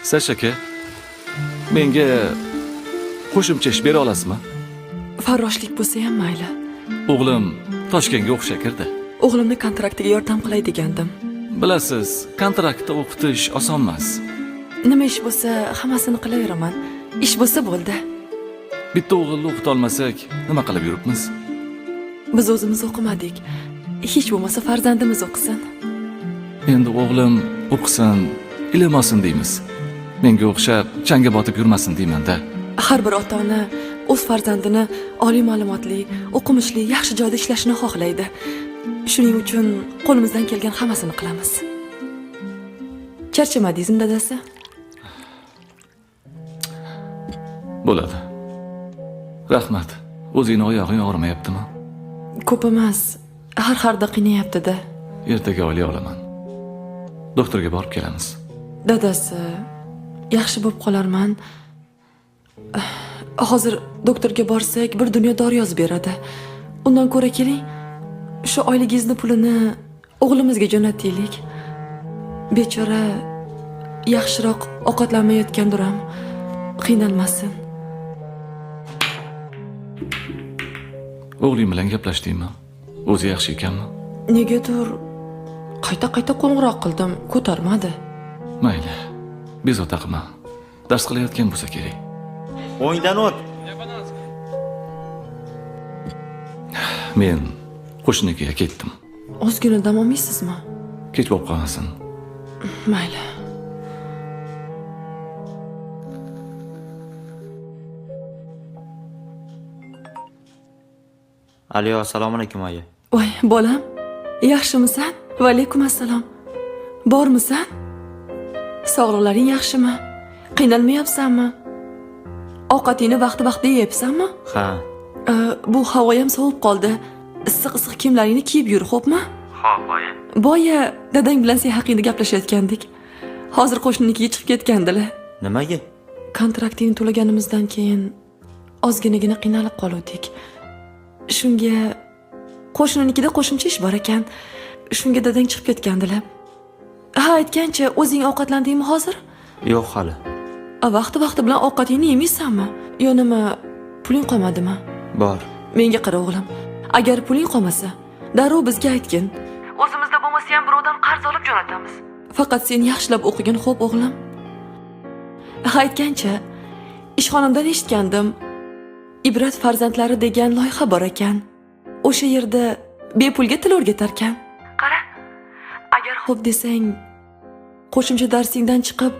Sash aka, menga qo'shimcha ish bera olasizmi? Farroshlik bo'lsa ham mayli. O'g'lim Toshkentga o'qishga kirdi. O'g'limni kontraktiga yordam qilay degandim. Bilasiz, kontraktda o'qitish oson emas. Nima ish bo'lsa, hammasini qilaveraman. Ish bo'lsa bo'ldi. Bitta o'g'ilni o'qita olmasak, nima qilib yuribmiz? Biz o'zimiz o'qimadik. Hech bo'lmasa farzandimiz o'qisin. Endi o'g'lim o'qisin, ilm olsin deymiz. Menga o'xshab changga botib yurmasin deyman-da. Har bir ota-ona o'z farzandini oliy ma'lumotli, o'qimishli, yaxshi joyda ishlashini xohlaydi. Shuning uchun qo'limizdan kelgan hammasini qilamiz. Charchamadingizmi, dadasi? Bo'ladi. Rahmat. O'zingni oyog'ing og'rimayaptimi? Ko'p emas. Har-harda qiynayapti-da. Ertaga olay olaman. Doktorga borib kelamiz. Dadasi, yaxshi bo'lib qolarman. Hozir doktorga borsak, bir dunyo dori yozib beradi. Undan ko'ra keling, shu oyligingizni pulini o'g'limizga jo'nataylik. Bechora yaxshiroq ovqatlanmayotgandir ham, qiynalmasin. O'g'ling bilan gaplashdingmi? O'zi yaxshi ekanmi? Negadir qayta qo'ng'iroq qildim, ko'tarmadi. Mayli. Bezovta qilma. Dars qilayotgan bo'lsa kerak. O'yindan o't. Men qo'shnikiga ketdim. Ozgina dam olmaysizmi? Kech bo'lib qolmasin. Mayli. Alo, assalomu alaykum aya. Voy, bolam, yaxshimisan? Va alaykum assalom. Bormisan? Sog'liqlaring yaxshimi? Qiynalmayapsanmi? Ovqatingni vaqti-vaqtida yeyapsanmi? Ha. Bu havo ham sovib qoldi. Issiq kiyimlaringni kiyib yur, xo'pmi? Xo'p, aya. Boya dadang bilan sen haqingda gaplashayotgandik. Hozir qo'shninikiga chiqib ketgandilar. Nimaga? Kontraktingni to'laganimizdan keyin ozginagina qiynalib qoluvdik. Shunga qo'shninikida qo'shimcha ish bor ekan. Shunga dadang chiqib ketgandilar. Ha, aytgancha, o'zing ovqatlandingmi hozir? Yo'q hali. Vaqti bilan ovqatingni yemaysanmi? Yo nima, puling qolmadimi? Bor. Menga qara o'g'lim. Agar puling qolmasa, darrov bizga aytgin. O'zimizda bo'lmasa ham birovdan qarz olib jo'natamiz. Faqat sen yaxshilab o'qigin, xo'p o'g'lim. Ha, aytgancha, ishxonamdan eshitgandim. Ibrat farzandlari degan loyiha bor ekan. O'sha yerda bepulga til o'rgatar ekan. Qara. Agar xo'p desang, qo'shimcha darsingdan chiqib